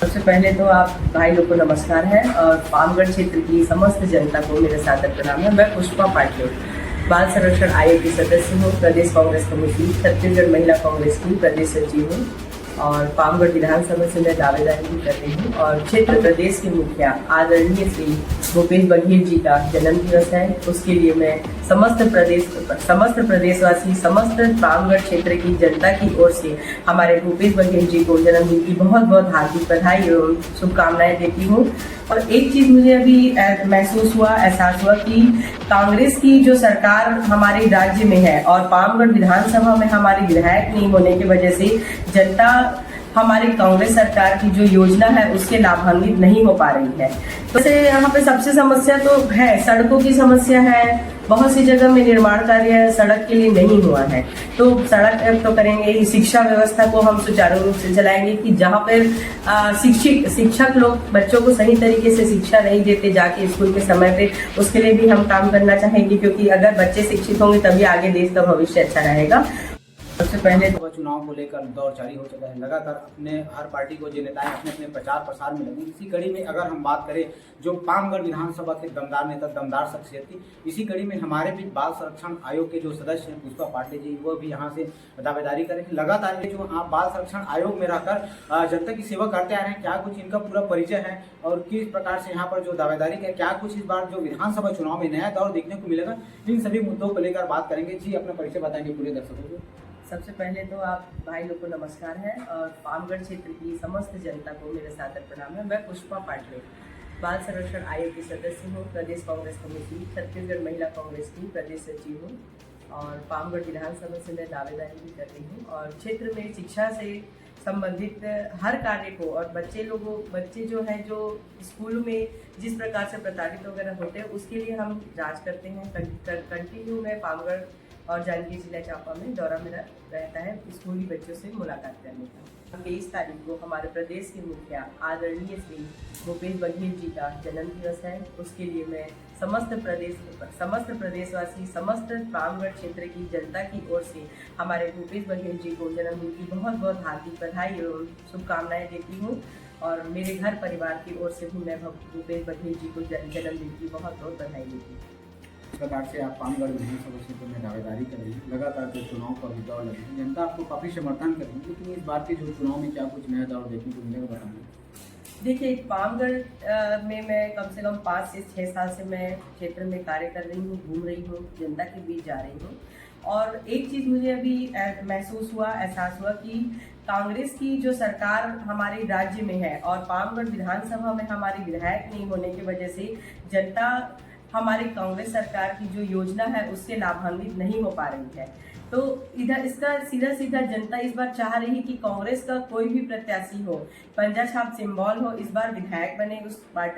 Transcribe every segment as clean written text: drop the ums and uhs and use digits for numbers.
सबसे पहले तो आप भाई लोग को नमस्कार है और पामगढ़ क्षेत्र की समस्त जनता को मेरा सादर प्रणाम है। मैं पुष्पा पाटिल बाल संरक्षण आयोग की सदस्य हूँ, प्रदेश कांग्रेस कमेटी छत्तीसगढ़ महिला कांग्रेस की प्रदेश सचिव हूँ और पामगढ़ विधानसभा से मैं दावेदारी भी कर रही हूँ। और क्षेत्र प्रदेश के मुखिया आदरणीय श्री भूपेश बघेल जी का जन्म दिवस है, उसके लिए मैं समस्त प्रदेशवासी समस्त पामगढ़ क्षेत्र की जनता की ओर से हमारे भूपेश बघेल जी को जन्मदिन की बहुत बहुत हार्दिक बधाई एवं शुभकामनाएं देती हूँ। और एक चीज मुझे अभी एहसास हुआ कि कांग्रेस की जो सरकार हमारे राज्य में है और पामगढ़ विधानसभा में हमारी विधायक नहीं होने की वजह से जनता हमारी कांग्रेस सरकार की जो योजना है उसके लाभान्वित नहीं हो पा रही है। वैसे यहाँ पे सबसे समस्या तो है, सड़कों की समस्या है। बहुत सी जगह में निर्माण कार्य सड़क के लिए नहीं हुआ है, तो सड़क तो करेंगे। शिक्षा व्यवस्था को हम सुचारू रूप से चलाएंगे कि जहाँ पर शिक्षक लोग बच्चों को सही तरीके से शिक्षा नहीं देते जाके स्कूल के समय पे, उसके लिए भी हम काम करना चाहेंगे, क्योंकि अगर बच्चे शिक्षित होंगे तभी आगे देश का भविष्य अच्छा रहेगा। सबसे पहले तो चुनाव को लेकर दौर जारी हो चुका है। लगातार अपने हर पार्टी को जो नेताएं अपने अपने प्रचार प्रसार में लगे। इसी कड़ी में अगर हम बात करें जो पामगढ़ विधानसभा के दमदार नेता, दमदार शख्सियत थी, इसी कड़ी में हमारे भी बाल संरक्षण आयोग के जो सदस्य हैं पुष्पा पाटिल जी, वो भी यहाँ से दावेदारी करेंगे। लगातार ये जो आप बाल संरक्षण आयोग में रहकर जनता की सेवा करते आ रहे हैं, क्या कुछ इनका पूरा परिचय है और किस प्रकार से यहाँ पर जो दावेदारी है, क्या कुछ इस बार जो विधानसभा चुनाव में नया दौर देखने को मिलेगा, इन सभी मुद्दों को लेकर बात करेंगे। जी, अपना परिचय बताएंगे पूरे दर्शकों को। सबसे पहले तो आप भाई लोग को नमस्कार है और पामगढ़ क्षेत्र की समस्त जनता को मेरा सादर प्रणाम है। मैं पुष्पा पाटिल बाल संरक्षण आयोग की सदस्य हूँ, प्रदेश कांग्रेस कमेटी छत्तीसगढ़ महिला कांग्रेस की प्रदेश सचिव हूँ और पामगढ़ विधानसभा से मैं दावेदारी भी कर रही हूँ। और क्षेत्र में शिक्षा से संबंधित हर कार्य को और बच्चे जो हैं जो स्कूल में जिस प्रकार से प्रताड़ित वगैरह होते हैं, उसके लिए हम जांच करते हैं। कंटिन्यू में पामगढ़ और जांजगीर जिला चांपा में दौरा मेरा रहता है स्कूली बच्चों से मुलाकात करने का। 23 तारीख को हमारे प्रदेश के मुखिया आदरणीय श्री भूपेश बघेल जी का जन्म दिवस है, उसके लिए मैं समस्त प्रदेशवासी समस्त पामगढ़ क्षेत्र की जनता की ओर से हमारे भूपेश बघेल जी को जन्मदिन की बहुत बहुत हार्दिक बधाई एवं शुभकामनाएं देती हूँ। और मेरे घर परिवार की ओर से भी मैं भूपेश बघेल जी को जन्मदिन की बहुत बहुत बधाई देती हूँ। इस प्रकार से आप पामगढ़ विधानसभा क्षेत्र में दावेदारी कर रही है। लगातार जो चुनाव का भी दौर लगे, जनता आपको काफी समर्थन कर रही है, लेकिन इस बार के जो चुनाव में क्या कुछ नया दौर देखने को मिलेगा, बताएंगे। देखिए, पामगढ़ में मैं कम से कम 5 से 6 साल से मैं क्षेत्र में कार्य कर रही हूँ, घूम रही हूँ, जनता के बीच जा रही हूँ। और एक चीज मुझे अभी एहसास हुआ कि कांग्रेस की जो सरकार हमारे राज्य में है और पामगढ़ विधानसभा में हमारी विधायक नहीं होने की वजह से जनता हमारी कांग्रेस सरकार की जो योजना है उससे लाभान्वित नहीं हो पा रही है। तो इधर इसका सीधा जनता इस बार चाह रही है कि कांग्रेस का कोई भी प्रत्याशी हो, पंजा छाप सिंबल हो, इस बार विधायक बने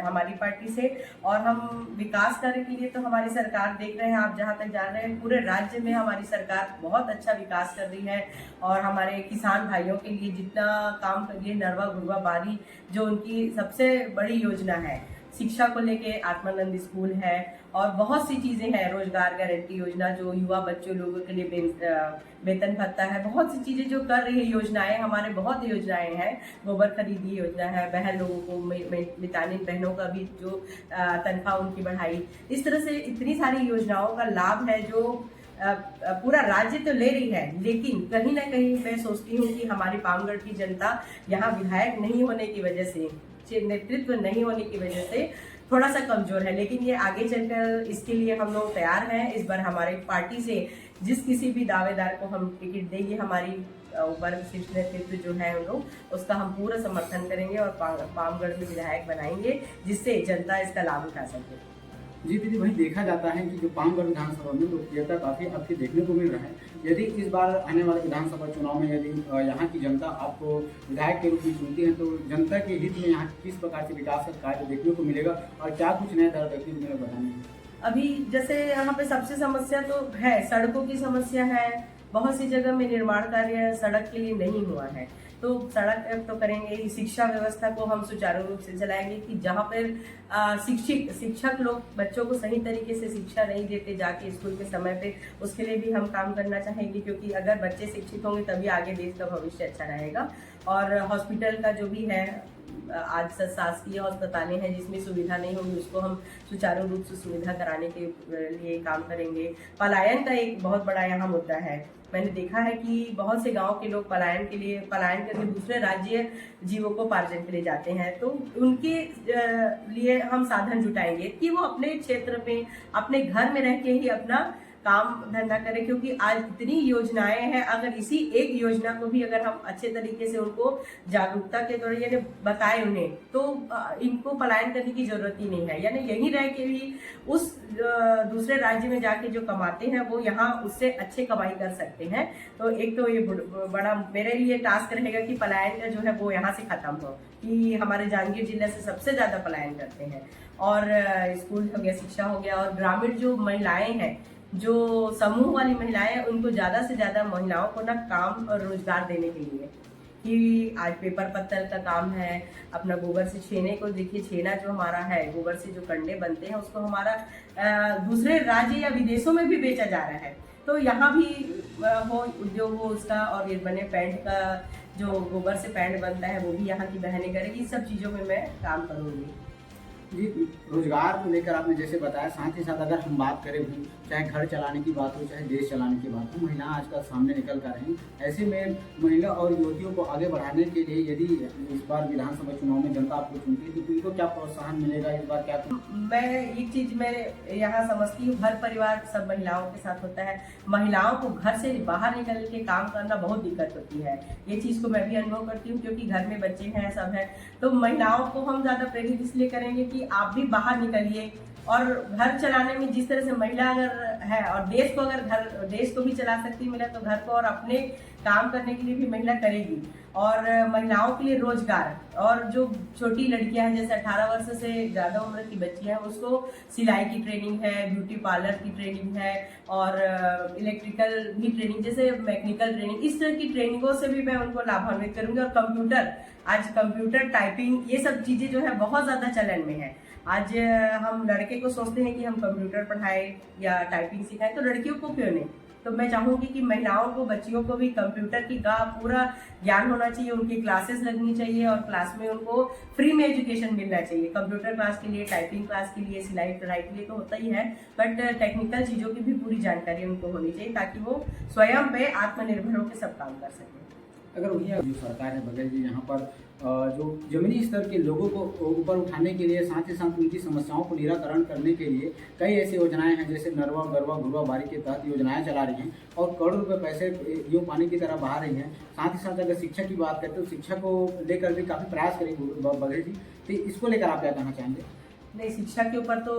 हमारी पार्टी से। और हम विकास करने के लिए तो हमारी सरकार देख रहे हैं, आप जहां तक जान रहे हैं, पूरे राज्य में हमारी सरकार बहुत अच्छा विकास कर रही है। और हमारे किसान भाइयों के लिए जितना काम कर रही है, नरवा गुरवा बारी जो उनकी सबसे बड़ी योजना है, शिक्षा को लेके आत्मानंद स्कूल है और बहुत सी चीजें हैं, रोजगार गारंटी योजना जो युवा बच्चों लोगों के लिए वेतन भत्ता है, बहुत सी चीजें जो कर रही है योजनाएं, हमारे बहुत योजनाएं हैं। गोबर खरीदी योजना है, बहन लोगों को मितानिन बहनों का भी जो तनख्वाह उनकी बढ़ाई, इस तरह से इतनी सारी योजनाओं का लाभ है जो पूरा राज्य तो ले रही है। लेकिन कहीं ना कहीं मैं सोचती हूँ कि हमारी पामगढ़ की जनता यहाँ विधायक नहीं होने की वजह से, नेतृत्व नहीं होने की वजह से थोड़ा सा कमजोर है। लेकिन ये आगे चलकर इसके लिए हम लोग तैयार हैं। इस बार हमारी पार्टी से जिस किसी भी दावेदार को हम टिकट देंगे, हमारी वर्ग शीर्ष नेतृत्व जो है हम लोग उसका हम पूरा समर्थन करेंगे और पामगढ़ में विधायक बनाएंगे, जिससे जनता इसका लाभ उठा सके। जी दीदी, वही देखा जाता है कि जो पामगढ़ विधानसभा में लोकप्रियता काफी आपके देखने को मिल रहा है। यदि इस बार आने वाले विधानसभा चुनाव में यदि यहाँ की जनता आपको विधायक के रूप में चुनती है, तो जनता के हित में यहाँ किस प्रकार से विकास का कार्य देखने को मिलेगा और क्या कुछ नया दौर देखने को मिलेगा, बताएंगे। अभी जैसे यहाँ पे सबसे समस्या तो है, सड़कों की समस्या है। बहुत सी जगह में निर्माण कार्य सड़क के लिए नहीं हुआ है, तो सड़क तो करेंगे। शिक्षा व्यवस्था को हम सुचारू रूप से चलाएंगे कि जहाँ पर शिक्षक लोग बच्चों को सही तरीके से शिक्षा नहीं देते जाके स्कूल के समय पे, उसके लिए भी हम काम करना चाहेंगे, क्योंकि अगर बच्चे शिक्षित होंगे तभी आगे देश का भविष्य अच्छा रहेगा। और हॉस्पिटल का जो भी है आज शासकीय अस्पतालें हैं जिसमें सुविधा नहीं होगी, उसको हम सुचारू रूप से सुविधा कराने के लिए काम करेंगे। पलायन का एक बहुत बड़ा यहाँ मुद्दा है। मैंने देखा है कि बहुत से गांव के लोग पलायन करके दूसरे राज्य जीविकोपार्जन के लिए जाते हैं, तो उनके लिए हम साधन जुटाएंगे कि वो अपने क्षेत्र में अपने घर में रह के ही अपना काम धंधा करें, क्योंकि आज इतनी योजनाएं हैं। अगर इसी एक योजना को भी अगर हम अच्छे तरीके से उनको जागरूकता के द्वारा यानी बताएं उन्हें, तो इनको पलायन करने की जरूरत ही नहीं है। यानी यहीं रह के भी उस दूसरे राज्य में जाके जो कमाते हैं वो यहाँ उससे अच्छे कमाई कर सकते हैं। तो एक तो ये बड़ा मेरे लिए टास्क रहेगा कि पलायन का जो है वो यहाँ से खत्म हो, कि हमारे जांजगीर जिला से सबसे ज्यादा पलायन करते हैं। और स्कूल हो गया, शिक्षा हो गया, और ग्रामीण जो महिलाएं हैं, जो समूह वाली महिलाएं हैं, उनको ज्यादा से ज्यादा महिलाओं को ना काम और रोजगार देने के लिए, कि आज पेपर पत्तल का काम है, अपना गोबर से छेने को देखिए, छेना जो हमारा है, गोबर से जो कंडे बनते हैं उसको हमारा दूसरे राज्य या विदेशों में भी बेचा जा रहा है। तो यहाँ भी हो उद्योग हो उसका, और ये बने पैंट का जो गोबर से पैंट बनता है वो भी यहाँ की बहनें करेगी। सब चीज़ों में मैं काम करूँगी। जी, रोजगार को लेकर आपने जैसे बताया, साथ ही साथ अगर हम बात करें भी, चाहे घर चलाने की बात हो चाहे देश चलाने की बात हो, महिलाएं आजकल सामने निकल कर रही हैं। ऐसे में महिला और युवतियों को आगे बढ़ाने के लिए यदि इस बार विधानसभा चुनाव में जनता आपको चुनती है तो उनको क्या प्रोत्साहन मिलेगा इस बार? क्या मैं एक चीज मैं यहाँ समझती हूँ, घर परिवार सब महिलाओं के साथ होता है। महिलाओं को घर से बाहर निकल के काम करना बहुत दिक्कत होती है, ये चीज को मैं भी अनुभव करती हूँ, क्योंकि घर में बच्चे हैं, सब है। तो महिलाओं को हम ज्यादा प्रेरित इसलिए करेंगे कि आप भी बाहर निकलिए, और घर चलाने में जिस तरह से महिला अगर है, और देश को भी चला सकती है महिला, तो घर को और अपने काम करने के लिए भी महिला करेगी। और महिलाओं के लिए रोजगार, और जो छोटी लड़कियां हैं जैसे 18 वर्ष से ज्यादा उम्र की बच्चियां हैं, उसको सिलाई की ट्रेनिंग है, ब्यूटी पार्लर की ट्रेनिंग है, और इलेक्ट्रिकल भी ट्रेनिंग, जैसे मैकेनिकल ट्रेनिंग, इस तरह की ट्रेनिंगों से भी मैं उनको लाभान्वित करूंगी। और आज कंप्यूटर टाइपिंग ये सब चीजें जो है बहुत ज्यादा चलन में है। आज हम लड़के को सोचते हैं कि हम कंप्यूटर पढ़ाएं या टाइपिंग सिखाएं, तो लड़कियों को क्यों नहीं? तो मैं चाहूंगी कि महिलाओं को, बच्चियों को भी कंप्यूटर का पूरा ज्ञान होना चाहिए, उनकी क्लासेस लगनी चाहिए, और क्लास में उनको फ्री में एजुकेशन मिलना चाहिए। कंप्यूटर क्लास के लिए, टाइपिंग क्लास के लिए, सिलाई कढ़ाई के लिए तो होता ही है, बट टेक्निकल चीजों की भी पूरी जानकारी उनको होनी चाहिए, ताकि वो स्वयं पे आत्मनिर्भर होकर सब काम कर सकें। अगर वही जो सरकार है बघेल जी, यहाँ पर जो जमीनी स्तर के लोगों को ऊपर उठाने के लिए, साथ ही साथ उनकी समस्याओं को निराकरण करने के लिए कई ऐसी योजनाएं हैं, जैसे नरवा गरवा घुरवा बारी के तहत योजनाएं चला रही हैं, और करोड़ों रुपए पैसे यूं पानी की तरह बहा रही हैं। साथ ही साथ अगर शिक्षा की बात करते तो शिक्षा को लेकर भी काफ़ी प्रयास करेंगे बघेल जी, तो इसको लेकर आप क्या कहना चाहेंगे? नहीं, शिक्षा के ऊपर तो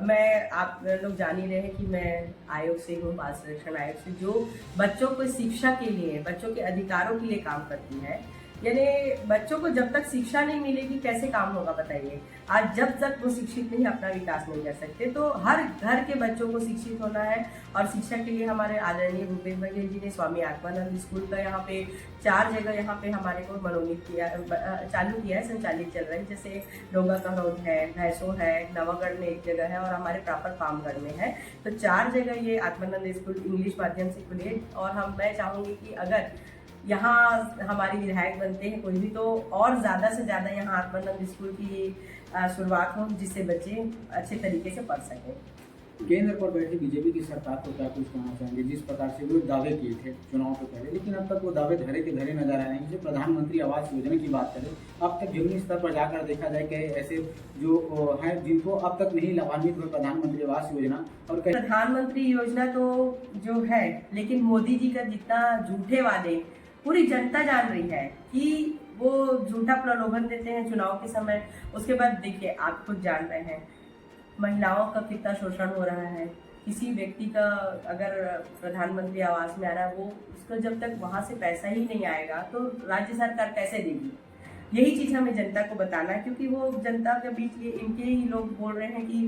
मैं, आप लोग जान ही रहे हैं कि मैं आयोग से हूँ, बाल संरक्षण आयोग से, जो बच्चों को शिक्षा के लिए, बच्चों के अधिकारों के लिए काम करती है। यानी बच्चों को जब तक शिक्षा नहीं मिलेगी कैसे काम होगा बताइए? आज जब तक वो शिक्षित नहीं, अपना विकास नहीं कर सकते। तो हर घर के बच्चों को शिक्षित होना है, और शिक्षा के लिए हमारे आदरणीय भूपेश बघेल जी ने स्वामी आत्मानंद स्कूल का यहाँ पे 4 जगह यहाँ पे हमारे को मनोनीत किया, चालू किया है, संचालित चल रहा है। जैसे डोंगा कहरौद है, भैंसो है, नवागढ़ में एक जगह है, और हमारे प्रॉपर पामगढ़ में है। तो 4 जगह ये आत्मानंद स्कूल इंग्लिश माध्यम से खुले। और मैं चाहूँगी कि अगर यहाँ हमारी विधायक बनते हैं कोई भी, तो और ज़्यादा से ज़्यादा यहाँ आत्मानंद स्कूल की शुरुआत हो, जिससे बच्चे अच्छे तरीके से पढ़ सकें। केंद्र पर बैठी बीजेपी की सरकार को क्या कुछ कहना चाहेंगे? जिस प्रकार से वो दावे किए थे चुनाव के पहले, लेकिन अब तक वो दावे धरे के धरे नजर आ रहे हैं। जैसे प्रधानमंत्री आवास योजना की बात करें, अब तक जमीनी स्तर पर जाकर देखा जाए कि ऐसे जो हैं जिनको अब तक नहीं लाभान्वित हुए प्रधानमंत्री आवास योजना। और प्रधानमंत्री योजना तो जो है, लेकिन मोदी जी का जितना झूठे वादे पूरी जनता जान रही है कि वो झूठा प्रलोभन देते हैं चुनाव के समय। उसके बाद देखिए, आप खुद जान रहे हैं महिलाओं का कितना शोषण हो रहा है। किसी व्यक्ति का अगर प्रधानमंत्री आवास में आ रहा है, वो उसका जब तक वहां से पैसा ही नहीं आएगा तो राज्य सरकार कैसे देगी? यही चीज हमें जनता को बताना है, क्योंकि वो जनता के बीच ये इनके ही लोग बोल रहे हैं कि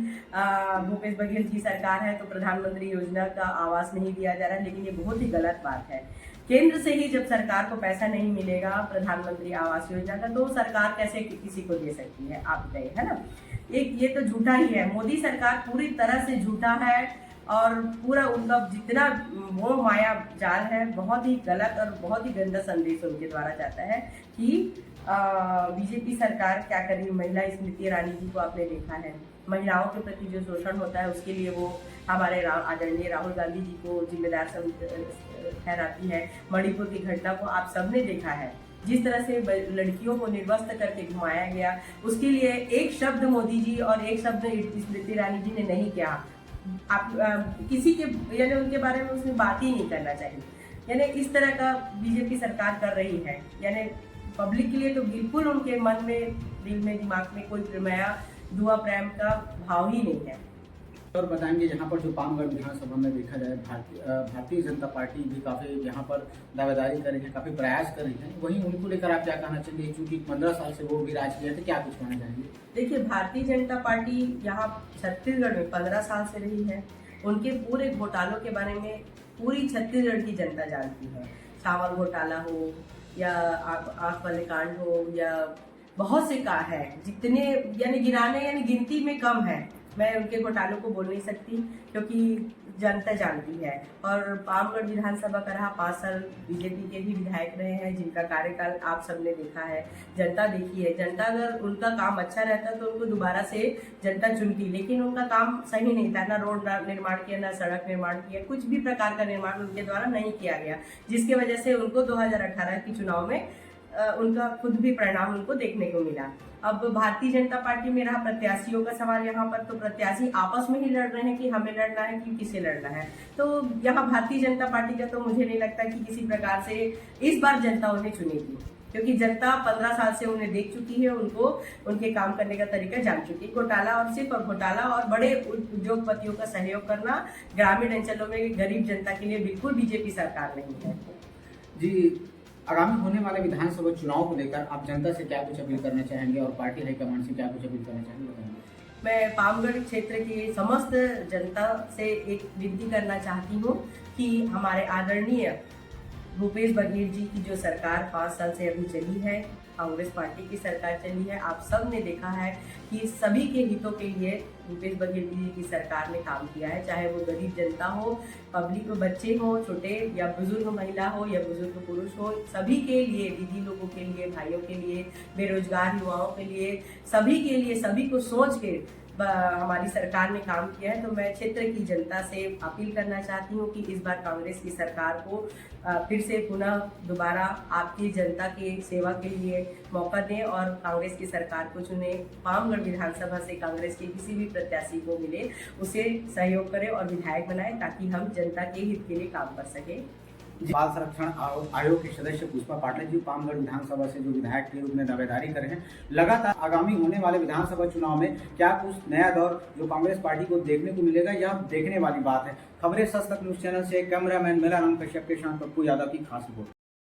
भूपेश बघेल जी सरकार है तो प्रधानमंत्री योजना का आवास नहीं दिया जा रहा है, लेकिन ये बहुत ही गलत बात है। केंद्र से ही जब सरकार को पैसा नहीं मिलेगा प्रधानमंत्री आवास योजना का, तो सरकार कैसे किसी को दे सकती है? आप बताइए, है ना? ये तो झूठा ही है। मोदी सरकार पूरी तरह से झूठा है, और पूरा उनका जितना वो माया जाल है, बहुत ही गलत और बहुत ही गंदा संदेश उनके द्वारा जाता है कि बीजेपी सरकार क्या कर रही है, महिला स्मृति ईरानी जी को आपने देखा है, महिलाओं के प्रति जो शोषण होता है उसके लिए वो हमारे आदरणीय राहुल गांधी जी को जिम्मेदार ठहराती है। मणिपुर की घटना को आप सबने देखा है, जिस तरह से लड़कियों को निर्वस्त्र करके घुमाया गया, उसके लिए एक शब्द मोदी जी और एक शब्द स्मृति ईरानी जी ने नहीं किया। आप किसी के यानी उनके बारे में उसमें बात ही नहीं करना चाहिए। यानी इस तरह का बीजेपी सरकार कर रही है, यानी पब्लिक के लिए तो बिल्कुल उनके मन में, दिल में, दिमाग में कोई प्रेमया दुआ प्रेम का भाव ही नहीं है। और बताएंगे यहाँ पर जो पामगढ़ विधानसभा में देखा जाए भारतीय जनता पार्टी भी काफ़ी यहाँ पर दावेदारी कर रही है, काफ़ी प्रयास कर रही है, वहीं उनको लेकर आप क्या कहना चाहेंगे, क्योंकि 15 साल से वो भी राज किए थे, क्या कुछ कहना चाहेंगे? देखिए, भारतीय जनता पार्टी यहाँ छत्तीसगढ़ में 15 साल से रही है। उनके पूरे घोटालों के बारे में पूरी छत्तीसगढ़ की जनता जानती है। चावल घोटाला हो या आंख वाले कांड हो या बहुत से का है, जितने यानी गिनाने यानी गिनती में कम है। मैं उनके घोटालों को बोल नहीं सकती क्योंकि जनता जानती है। और पामगढ़ विधानसभा का रहा 5 साल बीजेपी के ही विधायक रहे हैं, जिनका कार्यकाल आप सबने देखा है, जनता देखी है। जनता अगर उनका काम अच्छा रहता तो उनको दोबारा से जनता चुनती, लेकिन उनका काम सही नहीं था। ना रोड निर्माण किया, ना सड़क निर्माण किया, कुछ भी प्रकार का निर्माण उनके द्वारा नहीं किया गया, जिसकी वजह से उनको 2018 के चुनाव में उनका खुद भी परिणाम उनको देखने को मिला। अब भारतीय जनता पार्टी में रहा प्रत्याशियों का सवाल, यहाँ पर तो प्रत्याशी आपस में ही लड़ रहे हैं कि हमें लड़ना है कि किसे लड़ना है। तो यहाँ भारतीय जनता पार्टी का तो मुझे नहीं लगता कि किसी प्रकार से इस बार जनता उन्हें चुनेगी, क्योंकि जनता 15 साल से उन्हें देख चुकी है, उनको उनके काम करने का तरीका जान चुकी है। घोटाला और सिर्फ घोटाला और बड़े उद्योगपतियों का सहयोग करना ग्रामीण अंचलों में गरीब जनता के लिए बिल्कुल बीजेपी सरकार नहीं है। जी, आगामी होने वाले विधानसभा चुनाव को लेकर आप जनता से क्या कुछ अपील करना चाहेंगे और पार्टी हाईकमान से क्या कुछ अपील करना चाहेंगे? मैं पामगढ़ क्षेत्र की समस्त जनता से एक विनती करना चाहती हूँ कि हमारे आदरणीय भूपेश बघेल जी की जो सरकार 5 साल से अभी चली है, कांग्रेस पार्टी की सरकार चली है, आप सब ने देखा है कि सभी के हितों के लिए भूपेश बघेल जी की सरकार ने काम किया है। चाहे वो गरीब जनता हो, पब्लिक बच्चे हो, छोटे या बुजुर्ग महिला हो या बुजुर्ग पुरुष हो, सभी के लिए, दीदी लोगों के लिए, भाइयों के लिए, बेरोजगार युवाओं के लिए, सभी के लिए, सभी को सोच के हमारी सरकार ने काम किया है। तो मैं क्षेत्र की जनता से अपील करना चाहती हूँ कि इस बार कांग्रेस की सरकार को फिर से पुनः दोबारा आपकी जनता की सेवा के लिए मौका दें और कांग्रेस की सरकार को चुने। पामगढ़ विधानसभा से कांग्रेस के किसी भी प्रत्याशी को मिले उसे सहयोग करें और विधायक बनाएं, ताकि हम जनता के हित के लिए काम कर सकें। बाल संरक्षण आयोग के सदस्य पुष्पा पाटिल जी पामगढ़ विधानसभा से जो विधायक के रूप में दावेदारी कर रहे हैं, लगातार आगामी होने वाले विधानसभा चुनाव में क्या कुछ नया दौर जो कांग्रेस पार्टी को देखने को मिलेगा, यह देखने वाली बात है। खबरें सच तक न्यूज चैनल से कैमरामैन मेरा नाम कश्यप के साथ पप्पू यादव की खास रिपोर्ट।